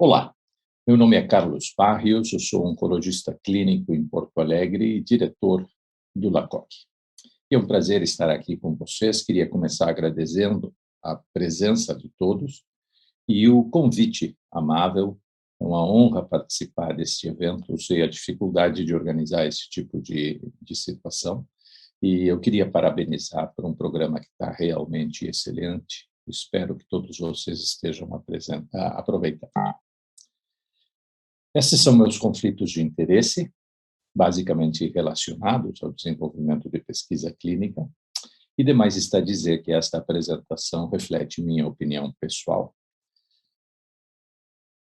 Olá, meu nome é Carlos Barrios, eu sou oncologista clínico em Porto Alegre e diretor do LACOG. É um prazer estar aqui com vocês. Queria começar agradecendo a presença de todos e o convite amável. É uma honra participar deste evento. Eu sei a dificuldade de organizar esse tipo de situação e eu queria parabenizar por um programa que está realmente excelente. Espero que todos vocês estejam aproveitando. Esses são meus conflitos de interesse, basicamente relacionados ao desenvolvimento de pesquisa clínica, e demais está a dizer que esta apresentação reflete minha opinião pessoal.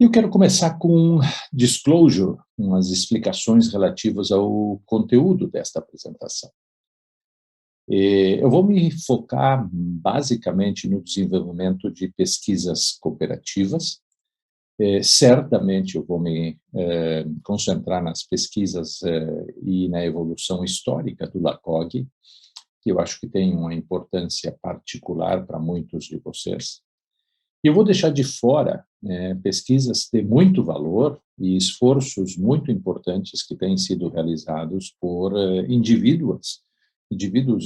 Eu quero começar com disclosure, umas explicações relativas ao conteúdo desta apresentação. Eu vou me focar basicamente no desenvolvimento de pesquisas cooperativas. Certamente eu vou me concentrar nas pesquisas e na evolução histórica do LACOG, que eu acho que tem uma importância particular para muitos de vocês. E eu vou deixar de fora pesquisas de muito valor e esforços muito importantes que têm sido realizados por indivíduos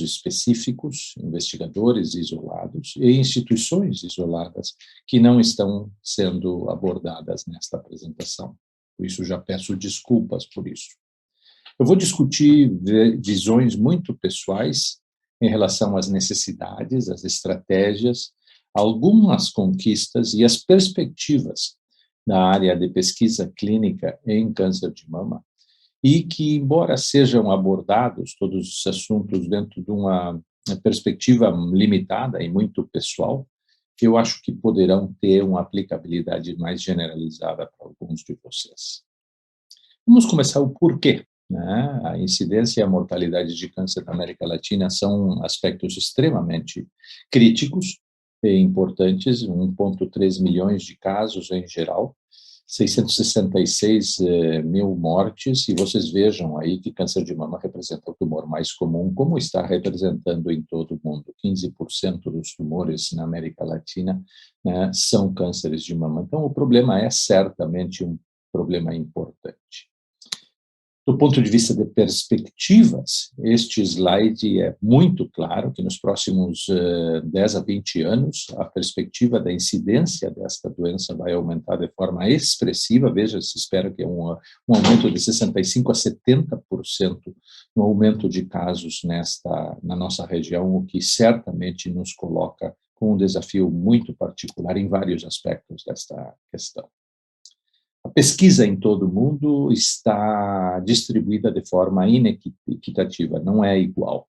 específicos, investigadores isolados e instituições isoladas que não estão sendo abordadas nesta apresentação. Por isso, já peço desculpas por isso. Eu vou discutir visões muito pessoais em relação às necessidades, às estratégias, algumas conquistas e as perspectivas na área de pesquisa clínica em câncer de mama, e que, embora sejam abordados todos os assuntos dentro de uma perspectiva limitada e muito pessoal, eu acho que poderão ter uma aplicabilidade mais generalizada para alguns de vocês. Vamos começar o porquê. A incidência e a mortalidade de câncer na América Latina são aspectos extremamente críticos e importantes, 1,3 milhões de casos em geral, 666 mil mortes, e vocês vejam aí que câncer de mama representa o tumor mais comum, como está representando em todo o mundo. 15% dos tumores na América Latina, né, são cânceres de mama. Então, o problema é certamente um problema importante. Do ponto de vista de perspectivas, este slide é muito claro que nos próximos 10 a 20 anos, a perspectiva da incidência desta doença vai aumentar de forma expressiva. Veja, se espera que é um aumento de 65% a 70% no aumento de casos na nossa região, o que certamente nos coloca com um desafio muito particular em vários aspectos desta questão. A pesquisa em todo o mundo está distribuída de forma inequitativa, não é igual.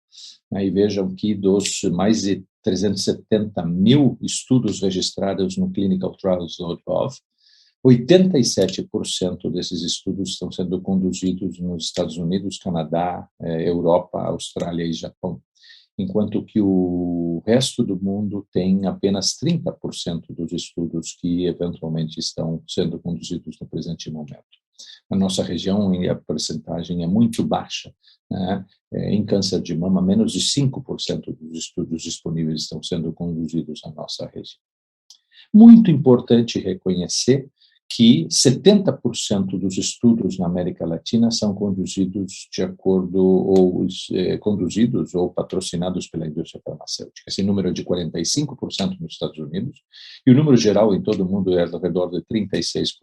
E vejam que dos mais de 370 mil estudos registrados no clinicaltrials.gov, 87% desses estudos estão sendo conduzidos nos Estados Unidos, Canadá, Europa, Austrália e Japão, enquanto que o resto do mundo tem apenas 30% dos estudos que eventualmente estão sendo conduzidos no presente momento. Na nossa região, a percentagem é muito baixa, né? Em câncer de mama, menos de 5% dos estudos disponíveis estão sendo conduzidos na nossa região. Muito importante reconhecer que 70% dos estudos na América Latina são conduzidos conduzidos ou patrocinados pela indústria farmacêutica. Esse número é de 45% nos Estados Unidos e o número geral em todo o mundo é ao redor de 36%.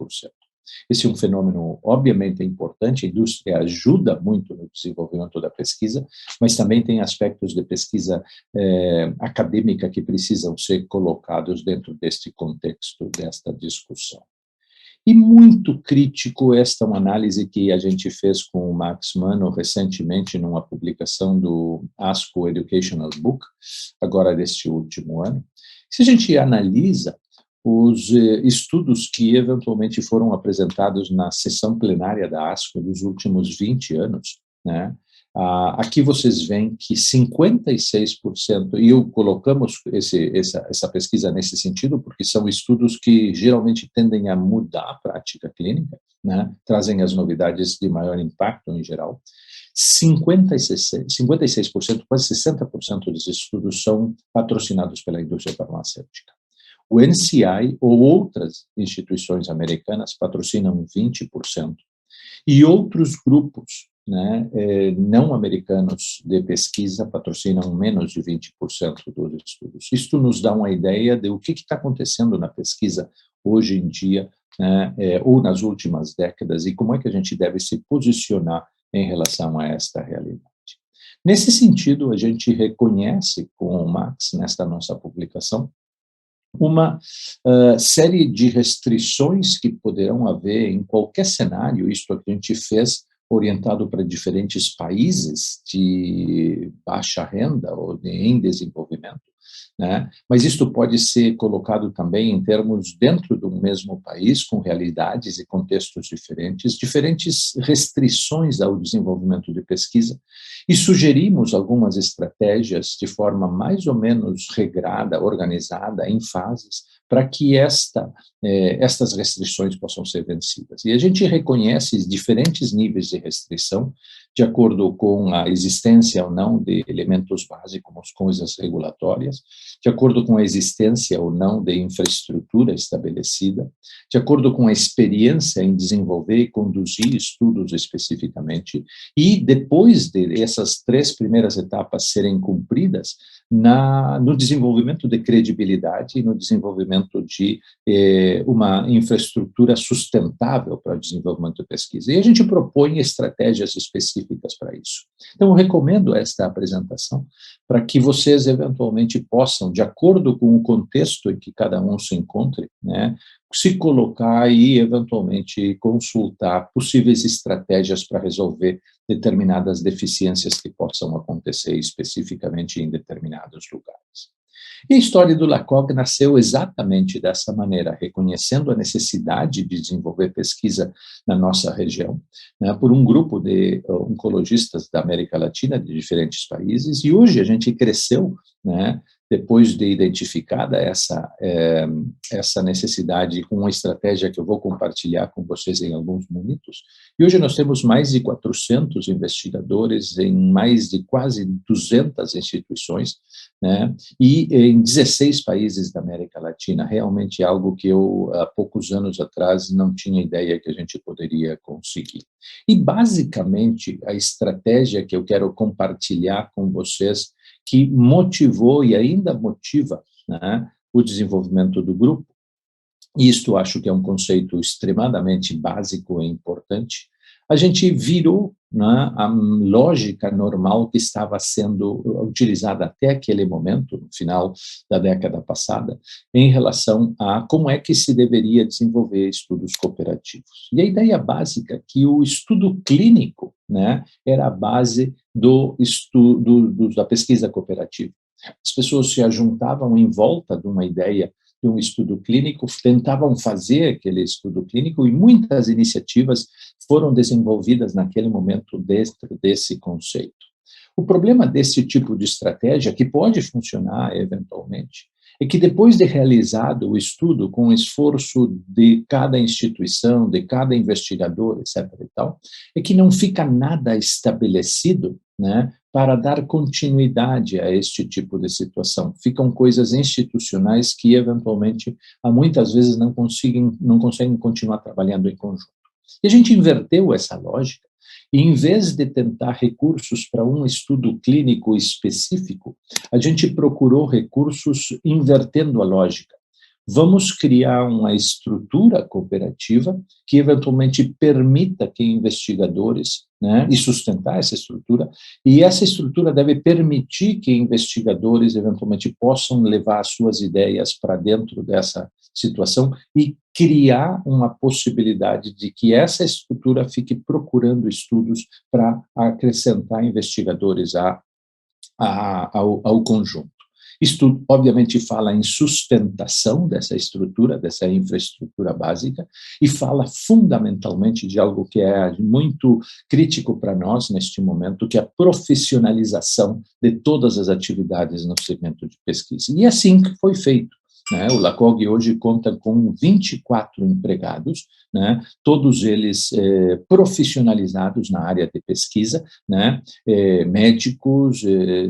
Esse é um fenômeno obviamente importante, a indústria ajuda muito no desenvolvimento da pesquisa, mas também tem aspectos de pesquisa acadêmica que precisam ser colocados dentro deste contexto, desta discussão. E muito crítico esta uma análise que a gente fez com o Max Mano recentemente numa publicação do ASCO Educational Book, agora deste último ano. Se a gente analisa os estudos que eventualmente foram apresentados na sessão plenária da ASCO dos últimos 20 anos, né? Aqui vocês veem que 56%, e colocamos essa pesquisa nesse sentido, porque são estudos que geralmente tendem a mudar a prática clínica, né? Trazem as novidades de maior impacto em geral. 56%, quase 60% dos estudos são patrocinados pela indústria farmacêutica. O NCI ou outras instituições americanas patrocinam 20%, e outros grupos, né, não americanos de pesquisa patrocinam menos de 20% dos estudos. Isto nos dá uma ideia de o que está acontecendo na pesquisa hoje em dia, né, ou nas últimas décadas, e como é que a gente deve se posicionar em relação a esta realidade. Nesse sentido, a gente reconhece com o Max, nesta nossa publicação, uma série de restrições que poderão haver em qualquer cenário, isto que a gente fez orientado para diferentes países de baixa renda ou em desenvolvimento, né? Mas isto pode ser colocado também em termos dentro do mesmo país, com realidades e contextos diferentes, diferentes restrições ao desenvolvimento de pesquisa, e sugerimos algumas estratégias de forma mais ou menos regrada, organizada, em fases, para que estas restrições possam ser vencidas. E a gente reconhece diferentes níveis de restrição, de acordo com a existência ou não de elementos básicos, como coisas regulatórias, de acordo com a existência ou não de infraestrutura estabelecida, de acordo com a experiência em desenvolver e conduzir estudos especificamente, e depois de essas 3 primeiras etapas serem cumpridas, no desenvolvimento de credibilidade e no desenvolvimento de uma infraestrutura sustentável para o desenvolvimento de pesquisa. E a gente propõe estratégias específicas para isso. Então, eu recomendo esta apresentação para que vocês, eventualmente, possam, de acordo com o contexto em que cada um se encontre, né, se colocar e, eventualmente, consultar possíveis estratégias para resolver determinadas deficiências que possam acontecer especificamente em determinados lugares. E a história do LACOG nasceu exatamente dessa maneira, reconhecendo a necessidade de desenvolver pesquisa na nossa região, né, por um grupo de oncologistas da América Latina, de diferentes países, e hoje a gente cresceu, né, depois de identificada essa necessidade com uma estratégia que eu vou compartilhar com vocês em alguns minutos. E hoje nós temos mais de 400 investigadores em mais de quase 200 instituições, né, e em 16 países da América Latina, realmente algo que eu, há poucos anos atrás, não tinha ideia que a gente poderia conseguir. E, basicamente, a estratégia que eu quero compartilhar com vocês, que motivou e ainda motiva, né, o desenvolvimento do grupo, e isto acho que é um conceito extremamente básico e importante, a gente virou, né, a lógica normal que estava sendo utilizada até aquele momento, no final da década passada, em relação a como é que se deveria desenvolver estudos cooperativos. E a ideia básica é que o estudo clínico, né, era a base da pesquisa cooperativa. As pessoas se ajuntavam em volta de uma ideia de um estudo clínico, tentavam fazer aquele estudo clínico, e muitas iniciativas foram desenvolvidas naquele momento dentro desse conceito. O problema desse tipo de estratégia, que pode funcionar eventualmente, é que depois de realizado o estudo com o esforço de cada instituição, de cada investigador, etc. e tal, é que não fica nada estabelecido, né, para dar continuidade a este tipo de situação. Ficam coisas institucionais que, eventualmente, muitas vezes não conseguem continuar trabalhando em conjunto. E a gente inverteu essa lógica, e em vez de tentar recursos para um estudo clínico específico, a gente procurou recursos invertendo a lógica. Vamos criar uma estrutura cooperativa que eventualmente permita que investigadores, né, e sustentar essa estrutura, e essa estrutura deve permitir que investigadores eventualmente possam levar as suas ideias para dentro dessa situação e criar uma possibilidade de que essa estrutura fique procurando estudos para acrescentar investigadores ao conjunto. Isto, obviamente, fala em sustentação dessa estrutura, dessa infraestrutura básica, e fala fundamentalmente de algo que é muito crítico para nós neste momento, que é a profissionalização de todas as atividades no segmento de pesquisa. E é assim que foi feito. né? O LACOG hoje conta com 24 empregados, né? Todos eles profissionalizados na área de pesquisa, né? Médicos,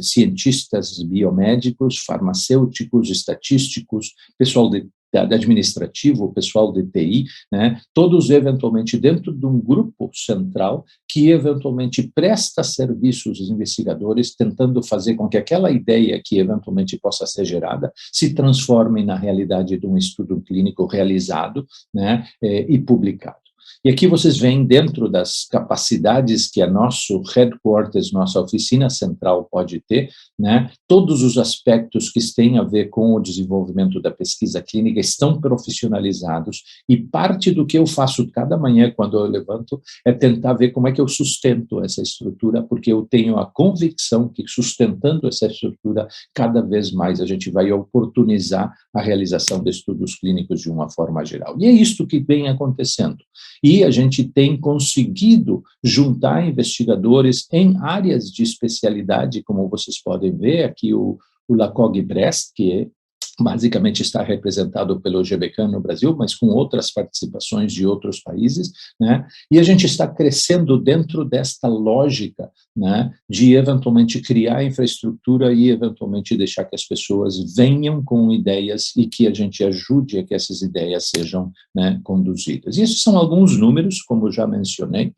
cientistas biomédicos, farmacêuticos, estatísticos, pessoal administrativo, pessoal de TI, né, todos eventualmente dentro de um grupo central que eventualmente presta serviços aos investigadores, tentando fazer com que aquela ideia que eventualmente possa ser gerada se transforme na realidade de um estudo clínico realizado, né, e publicado. E aqui vocês veem dentro das capacidades que a nosso headquarters, nossa oficina central pode ter, né, todos os aspectos que têm a ver com o desenvolvimento da pesquisa clínica estão profissionalizados e parte do que eu faço cada manhã quando eu levanto é tentar ver como é que eu sustento essa estrutura, porque eu tenho a convicção que sustentando essa estrutura, cada vez mais a gente vai oportunizar a realização de estudos clínicos de uma forma geral. E é isto que vem acontecendo. E a gente tem conseguido juntar investigadores em áreas de especialidade, como vocês podem ver aqui o LACOG Brest, que basicamente está representado pelo GBK no Brasil, mas com outras participações de outros países, né? E a gente está crescendo dentro desta lógica, né, de eventualmente criar infraestrutura e eventualmente deixar que as pessoas venham com ideias e que a gente ajude a que essas ideias sejam, né, conduzidas. E esses são alguns números, como eu já mencionei,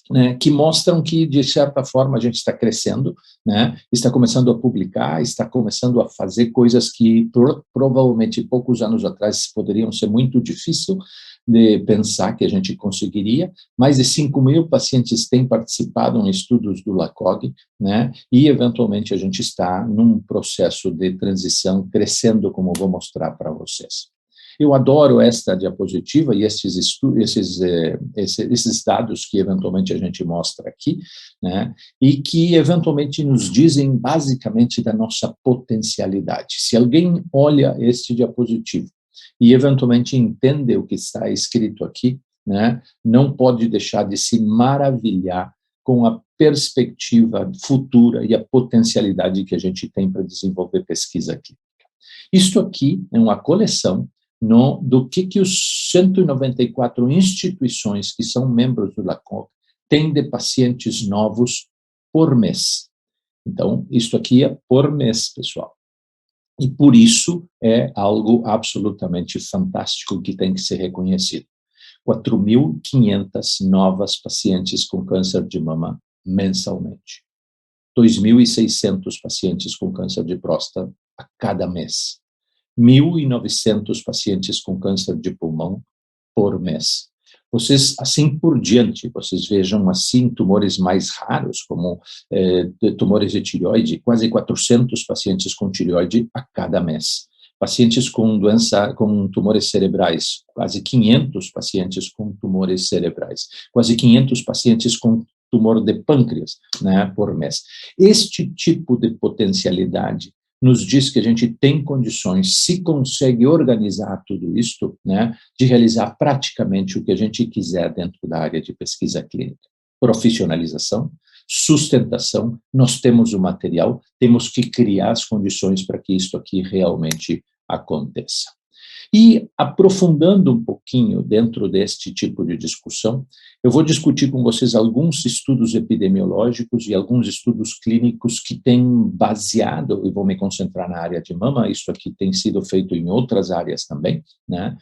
né, que mostram que, de certa forma, a gente está crescendo, né, está começando a publicar, está começando a fazer coisas que provavelmente poucos anos atrás poderiam ser muito difícil de pensar que a gente conseguiria. Mais de 5.000 pacientes têm participado em estudos do LACOG, né, e eventualmente a gente está num processo de transição crescendo, como eu vou mostrar para vocês. Eu adoro esta diapositiva e esses dados que eventualmente a gente mostra aqui, né, e que eventualmente nos dizem basicamente da nossa potencialidade. Se alguém olha este diapositivo e eventualmente entende o que está escrito aqui, né, não pode deixar de se maravilhar com a perspectiva futura e a potencialidade que a gente tem para desenvolver pesquisa clínica. Isto aqui é uma coleção do que os 194 instituições que são membros do LACOG têm de pacientes novos por mês. Então, isto aqui é por mês, pessoal. E por isso é algo absolutamente fantástico que tem que ser reconhecido. 4.500 novas pacientes com câncer de mama mensalmente. 2.600 pacientes com câncer de próstata a cada mês. 1.900 pacientes com câncer de pulmão por mês. Vocês, assim por diante, vocês vejam assim tumores mais raros, como tumores de tireoide, quase 400 pacientes com tireoide a cada mês. Pacientes com com tumores cerebrais, quase 500 pacientes com tumores cerebrais, quase 500 pacientes com tumor de pâncreas, né, por mês. Este tipo de potencialidade nos diz que a gente tem condições, se consegue organizar tudo isto, né, de realizar praticamente o que a gente quiser dentro da área de pesquisa clínica. Profissionalização, sustentação, nós temos o material, temos que criar as condições para que isto aqui realmente aconteça. E, aprofundando um pouquinho dentro deste tipo de discussão, eu vou discutir com vocês alguns estudos epidemiológicos e alguns estudos clínicos que têm baseado, e vou me concentrar na área de mama, isso aqui tem sido feito em outras áreas também, né?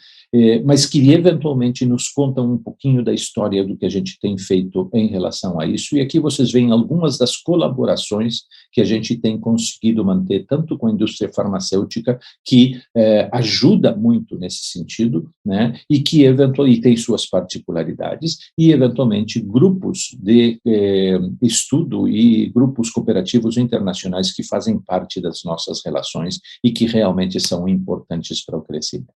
Mas que eventualmente nos contam um pouquinho da história do que a gente tem feito em relação a isso, e aqui vocês veem algumas das colaborações que a gente tem conseguido manter, tanto com a indústria farmacêutica, que ajuda muito nesse sentido, né, e que eventualmente tem suas particularidades, e eventualmente grupos de estudo e grupos cooperativos internacionais que fazem parte das nossas relações e que realmente são importantes para o crescimento.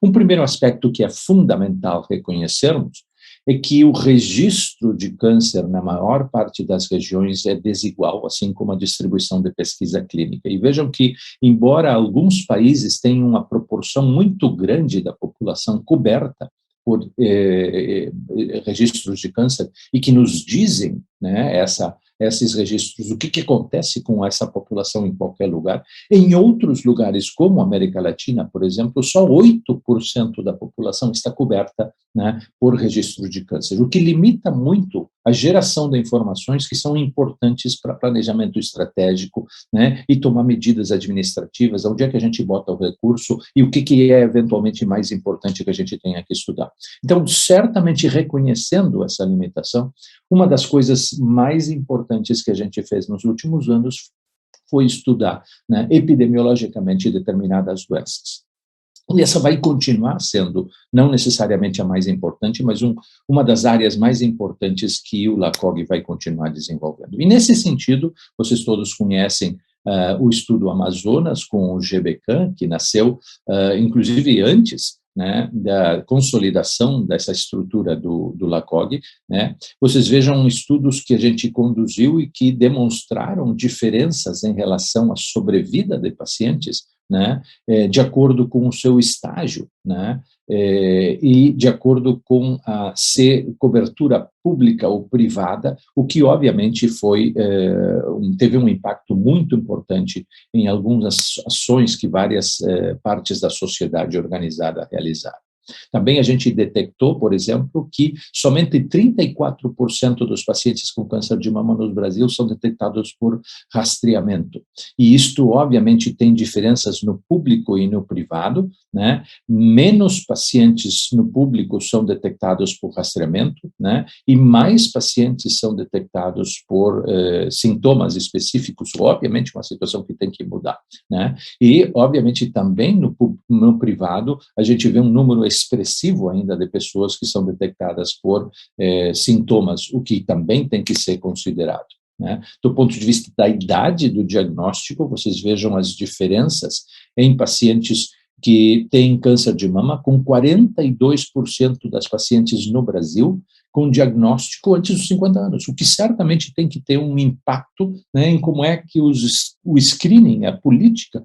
Um primeiro aspecto que é fundamental reconhecermos é que o registro de câncer na maior parte das regiões é desigual, assim como a distribuição de pesquisa clínica. E vejam que, embora alguns países tenham uma proporção muito grande da população coberta por registros de câncer e que nos dizem, né, esses registros, o que acontece com essa população em qualquer lugar. Em outros lugares, como a América Latina, por exemplo, só 8% da população está coberta, né, por registro de câncer, o que limita muito a geração de informações que são importantes para planejamento estratégico, né, e tomar medidas administrativas, onde é que a gente bota o recurso e o que é eventualmente mais importante que a gente tenha que estudar. Então, certamente reconhecendo essa limitação, uma das coisas mais importantes que a gente fez nos últimos anos foi estudar, né, epidemiologicamente determinadas doenças. E essa vai continuar sendo, não necessariamente a mais importante, mas uma das áreas mais importantes que o LACOG vai continuar desenvolvendo. E nesse sentido, vocês todos conhecem o estudo Amazonas com o GBCAM, que nasceu, inclusive antes, né, da consolidação dessa estrutura do LACOG, né. Vocês vejam estudos que a gente conduziu e que demonstraram diferenças em relação à sobrevida de pacientes, né, de acordo com o seu estágio, né, e de acordo com a cobertura pública ou privada, o que obviamente teve um impacto muito importante em algumas ações que várias partes da sociedade organizada realizaram. Também a gente detectou, por exemplo, que somente 34% dos pacientes com câncer de mama no Brasil são detectados por rastreamento. E isto, obviamente, tem diferenças no público e no privado, né? Menos pacientes no público são detectados por rastreamento, né? E mais pacientes são detectados por sintomas específicos, obviamente uma situação que tem que mudar, né? E, obviamente, também no privado, a gente vê um número expressivo ainda de pessoas que são detectadas por sintomas, o que também tem que ser considerado, né? Do ponto de vista da idade do diagnóstico, vocês vejam as diferenças em pacientes que têm câncer de mama, com 42% das pacientes no Brasil com diagnóstico antes dos 50 anos, o que certamente tem que ter um impacto, né, em como é que o screening, a política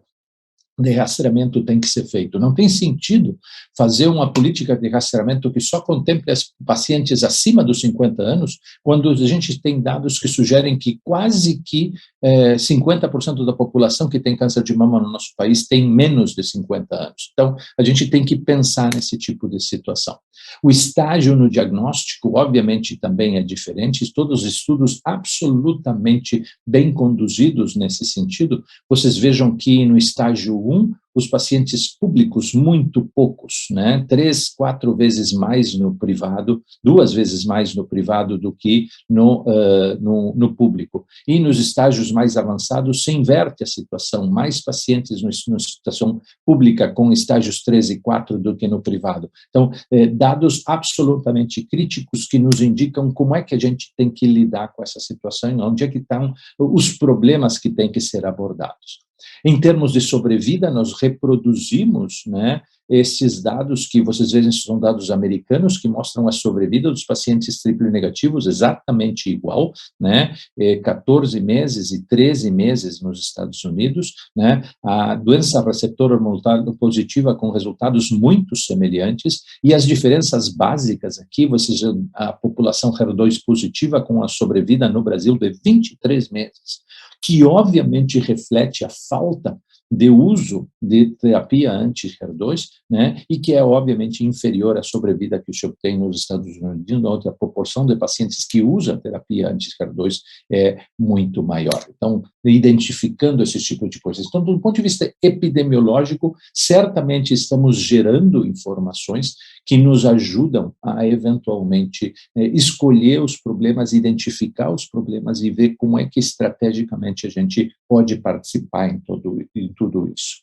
de rastreamento tem que ser feito. Não tem sentido fazer uma política de rastreamento que só contemple as pacientes acima dos 50 anos, quando a gente tem dados que sugerem que quase que 50% da população que tem câncer de mama no nosso país tem menos de 50 anos. Então, a gente tem que pensar nesse tipo de situação. O estágio no diagnóstico, obviamente, também é diferente, todos os estudos absolutamente bem conduzidos nesse sentido. Vocês vejam que no estágio 1, os pacientes públicos, muito poucos, né? 3, 4 vezes mais no privado, 2 vezes mais no privado do que no público. E nos estágios mais avançados se inverte a situação, mais pacientes na situação pública com estágios 3 e 4 do que no privado. Então, dados absolutamente críticos que nos indicam como é que a gente tem que lidar com essa situação e onde é que estão os problemas que têm que ser abordados. Em termos de sobrevida, nós reproduzimos, né, esses dados que vocês veem, são dados americanos que mostram a sobrevida dos pacientes triplo negativos exatamente igual, né, 14 meses e 13 meses nos Estados Unidos, né, a doença receptor hormonal positiva com resultados muito semelhantes, e as diferenças básicas aqui, vocês veem a população HER2 positiva com a sobrevida no Brasil de 23 meses, que obviamente reflete a falta de uso de terapia anti-HER2, né, e que é obviamente inferior à sobrevida que o senhor tem nos Estados Unidos, onde a proporção de pacientes que usam a terapia anti-HER2 é muito maior. Então, identificando esse tipo de coisas. Então, do ponto de vista epidemiológico, certamente estamos gerando informações que nos ajudam a, eventualmente, escolher os problemas, identificar os problemas e ver como é que, estrategicamente, a gente pode participar em tudo isso.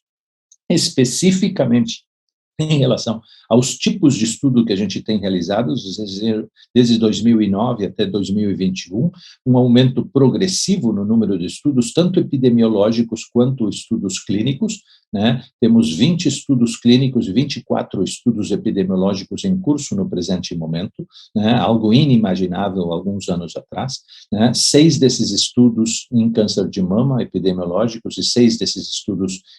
Especificamente, em relação aos tipos de estudo que a gente tem realizado, desde 2009 até 2021, um aumento progressivo no número de estudos, tanto epidemiológicos quanto estudos clínicos, né? Temos 20 estudos clínicos e 24 estudos epidemiológicos em curso no presente momento, né? Algo inimaginável alguns anos atrás, né? 6 desses estudos em câncer de mama epidemiológicos e 6 desses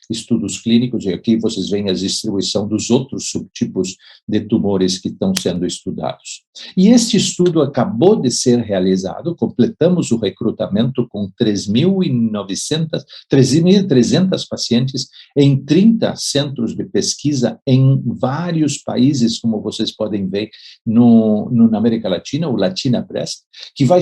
estudos clínicos, e aqui vocês veem a distribuição dos outros subtipos de tumores que estão sendo estudados. E este estudo acabou de ser realizado, completamos o recrutamento com 3.300 pacientes em 30 centros de pesquisa em vários países, como vocês podem ver na América Latina, o Latina Breast, que vai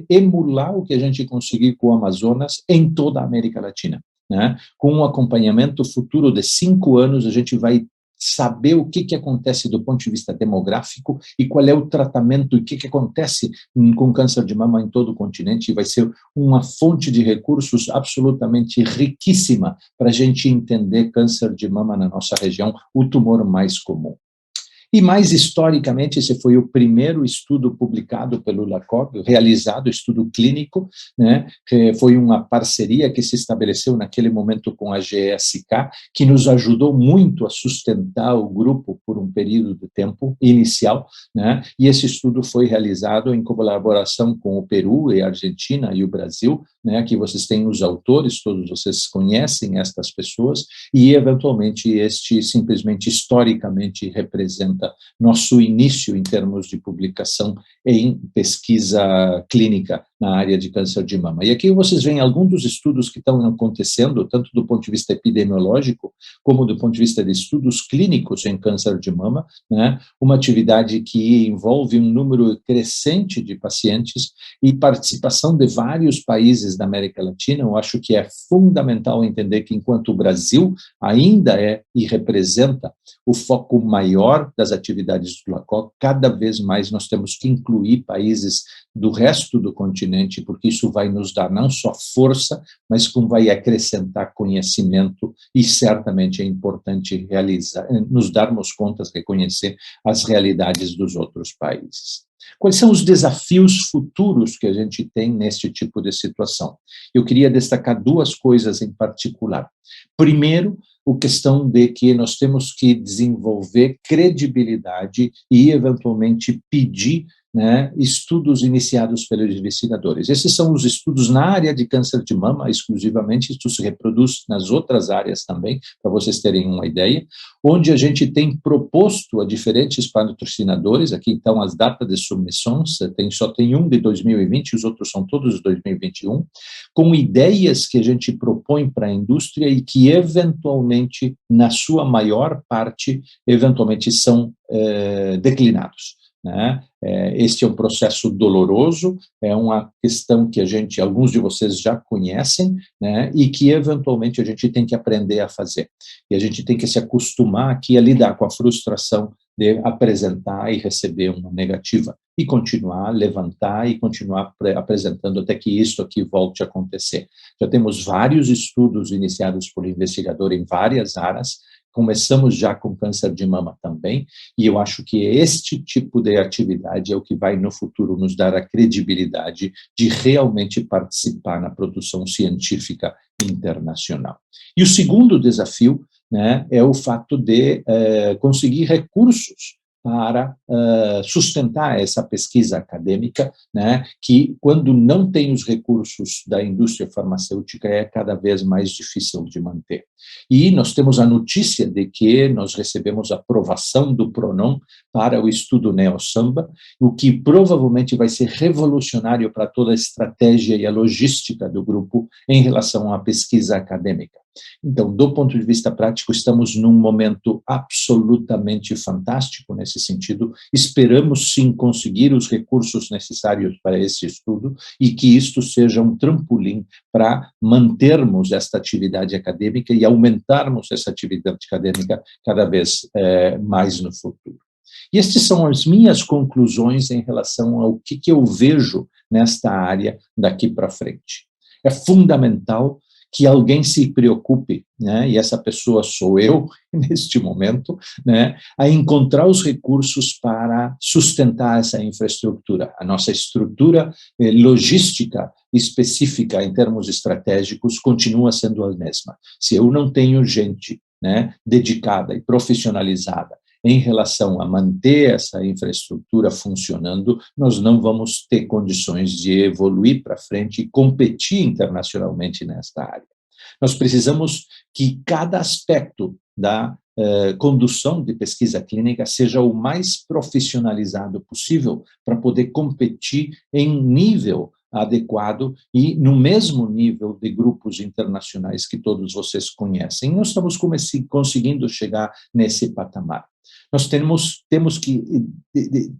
emular o que a gente conseguiu com o Amazonas em toda a América Latina, né? Com um acompanhamento futuro de 5 anos, a gente vai saber o que acontece do ponto de vista demográfico e qual é o tratamento e o que acontece com câncer de mama em todo o continente, e vai ser uma fonte de recursos absolutamente riquíssima para a gente entender câncer de mama na nossa região, o tumor mais comum. E mais historicamente, esse foi o primeiro estudo publicado pelo LACOG, realizado, estudo clínico, né? Foi uma parceria que se estabeleceu naquele momento com a GSK, que nos ajudou muito a sustentar o grupo por um período de tempo inicial, né? E esse estudo foi realizado em colaboração com o Peru e a Argentina e o Brasil, né? Aqui vocês têm os autores, todos vocês conhecem estas pessoas, e eventualmente este simplesmente historicamente representa nosso início em termos de publicação em pesquisa clínica na área de câncer de mama. E aqui vocês veem alguns dos estudos que estão acontecendo, tanto do ponto de vista epidemiológico, como do ponto de vista de estudos clínicos em câncer de mama, né? Uma atividade que envolve um número crescente de pacientes e participação de vários países da América Latina. Eu acho que é fundamental entender que, enquanto o Brasil ainda é e representa o foco maior das atividades do LACOG, cada vez mais nós temos que incluir países do resto do continente, porque isso vai nos dar não só força, mas como vai acrescentar conhecimento, e certamente é importante nos darmos conta, reconhecer as realidades dos outros países. Quais são os desafios futuros que a gente tem neste tipo de situação? Eu queria destacar 2 coisas em particular. Primeiro, a questão de que nós temos que desenvolver credibilidade e, eventualmente, pedir, né, estudos iniciados pelos investigadores. Esses são os estudos na área de câncer de mama, exclusivamente. Isso se reproduz nas outras áreas também, para vocês terem uma ideia, onde a gente tem proposto a diferentes patrocinadores. Aqui estão as datas de submissões, só tem um de 2020, os outros são todos de 2021, com ideias que a gente propõe para a indústria e que, eventualmente, na sua maior parte, eventualmente são declinados, né? Este é um processo doloroso, é uma questão que alguns de vocês já conhecem, né? E que eventualmente a gente tem que aprender a fazer. E a gente tem que se acostumar aqui a lidar com a frustração de apresentar e receber uma negativa, e continuar, levantar e continuar apresentando até que isso aqui volte a acontecer. Já temos vários estudos iniciados por investigador em várias áreas. Começamos já com câncer de mama também, e eu acho que este tipo de atividade é o que vai, no futuro, nos dar a credibilidade de realmente participar na produção científica internacional. E o segundo desafio, né, é o fato de conseguir recursos para sustentar essa pesquisa acadêmica, né, que, quando não tem os recursos da indústria farmacêutica, é cada vez mais difícil de manter. E nós temos a notícia de que nós recebemos a aprovação do PRONON para o estudo NeoSamba, o que provavelmente vai ser revolucionário para toda a estratégia e a logística do grupo em relação à pesquisa acadêmica. Então, do ponto de vista prático, estamos num momento absolutamente fantástico nesse sentido. Esperamos, sim, conseguir os recursos necessários para esse estudo e que isto seja um trampolim para mantermos esta atividade acadêmica e aumentarmos essa atividade acadêmica cada vez mais no futuro. E estas são as minhas conclusões em relação ao que eu vejo nesta área daqui para frente. É fundamental que alguém se preocupe, né, e essa pessoa sou eu, neste momento, né, a encontrar os recursos para sustentar essa infraestrutura. A nossa estrutura logística específica em termos estratégicos continua sendo a mesma. Se eu não tenho gente, né, dedicada e profissionalizada em relação a manter essa infraestrutura funcionando, nós não vamos ter condições de evoluir para frente e competir internacionalmente nesta área. Nós precisamos que cada aspecto da condução de pesquisa clínica seja o mais profissionalizado possível para poder competir em nível adequado e no mesmo nível de grupos internacionais que todos vocês conhecem. Nós estamos conseguindo chegar nesse patamar. Nós temos que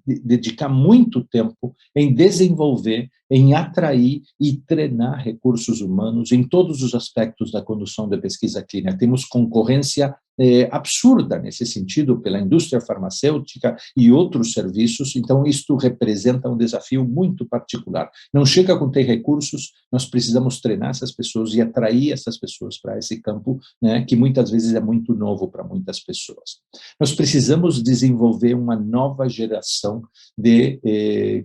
dedicar muito tempo em desenvolver, em atrair e treinar recursos humanos em todos os aspectos da condução da pesquisa clínica. Temos concorrência absurda nesse sentido pela indústria farmacêutica e outros serviços, então isto representa um desafio muito particular. Não chega com ter recursos, nós precisamos treinar essas pessoas e atrair essas pessoas para esse campo, né, que muitas vezes é muito novo para muitas pessoas. Nós precisamos desenvolver uma nova geração de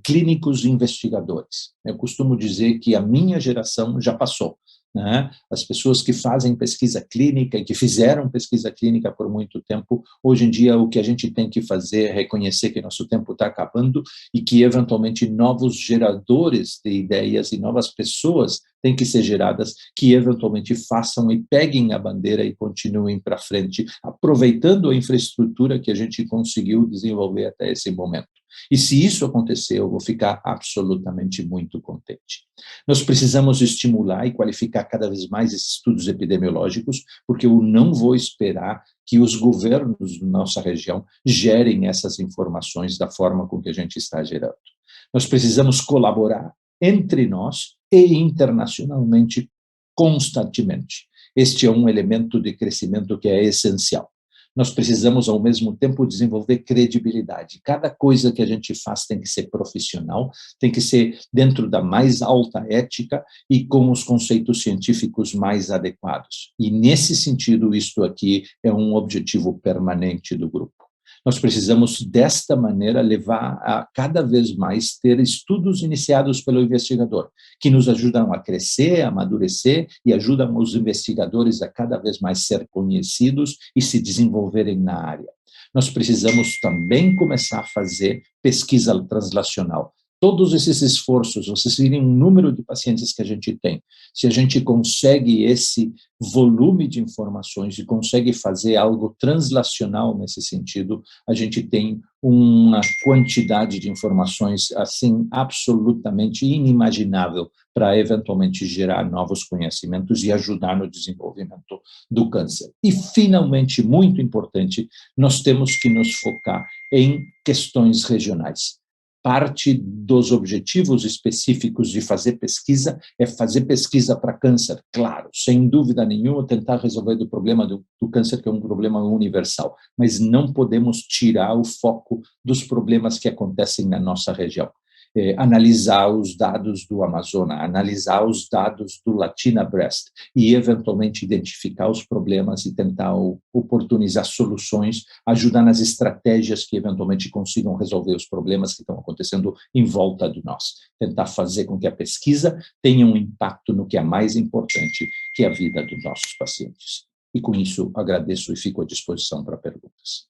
clínicos investigadores. Eu costumo dizer que a minha geração já passou, né? As pessoas que fazem pesquisa clínica e que fizeram pesquisa clínica por muito tempo, hoje em dia o que a gente tem que fazer é reconhecer que nosso tempo está acabando e que, eventualmente, novos geradores de ideias e novas pessoas têm que ser geradas que, eventualmente, façam e peguem a bandeira e continuem para frente, aproveitando a infraestrutura que a gente conseguiu desenvolver até esse momento. E se isso acontecer, eu vou ficar absolutamente muito contente. Nós precisamos estimular e qualificar cada vez mais esses estudos epidemiológicos, porque eu não vou esperar que os governos da nossa região gerem essas informações da forma com que a gente está gerando. Nós precisamos colaborar entre nós e internacionalmente constantemente. Este é um elemento de crescimento que é essencial. Nós precisamos, ao mesmo tempo, desenvolver credibilidade. Cada coisa que a gente faz tem que ser profissional, tem que ser dentro da mais alta ética e com os conceitos científicos mais adequados. E, nesse sentido, isto aqui é um objetivo permanente do grupo. Nós precisamos, desta maneira, levar a cada vez mais ter estudos iniciados pelo investigador, que nos ajudam a crescer, a amadurecer e ajudam os investigadores a cada vez mais ser conhecidos e se desenvolverem na área. Nós precisamos também começar a fazer pesquisa translacional. Todos esses esforços, vocês virem o número de pacientes que a gente tem, se a gente consegue esse volume de informações e consegue fazer algo translacional nesse sentido, a gente tem uma quantidade de informações assim absolutamente inimaginável para eventualmente gerar novos conhecimentos e ajudar no desenvolvimento do câncer. E, finalmente, muito importante, nós temos que nos focar em questões regionais. Parte dos objetivos específicos de fazer pesquisa é fazer pesquisa para câncer, claro, sem dúvida nenhuma, tentar resolver o problema do câncer, que é um problema universal, mas não podemos tirar o foco dos problemas que acontecem na nossa região. Analisar os dados do Amazonas, analisar os dados do Latina Breast e, eventualmente, identificar os problemas e tentar oportunizar soluções, ajudar nas estratégias que, eventualmente, consigam resolver os problemas que estão acontecendo em volta de nós. Tentar fazer com que a pesquisa tenha um impacto no que é mais importante, que é a vida dos nossos pacientes. E, com isso, agradeço e fico à disposição para perguntas.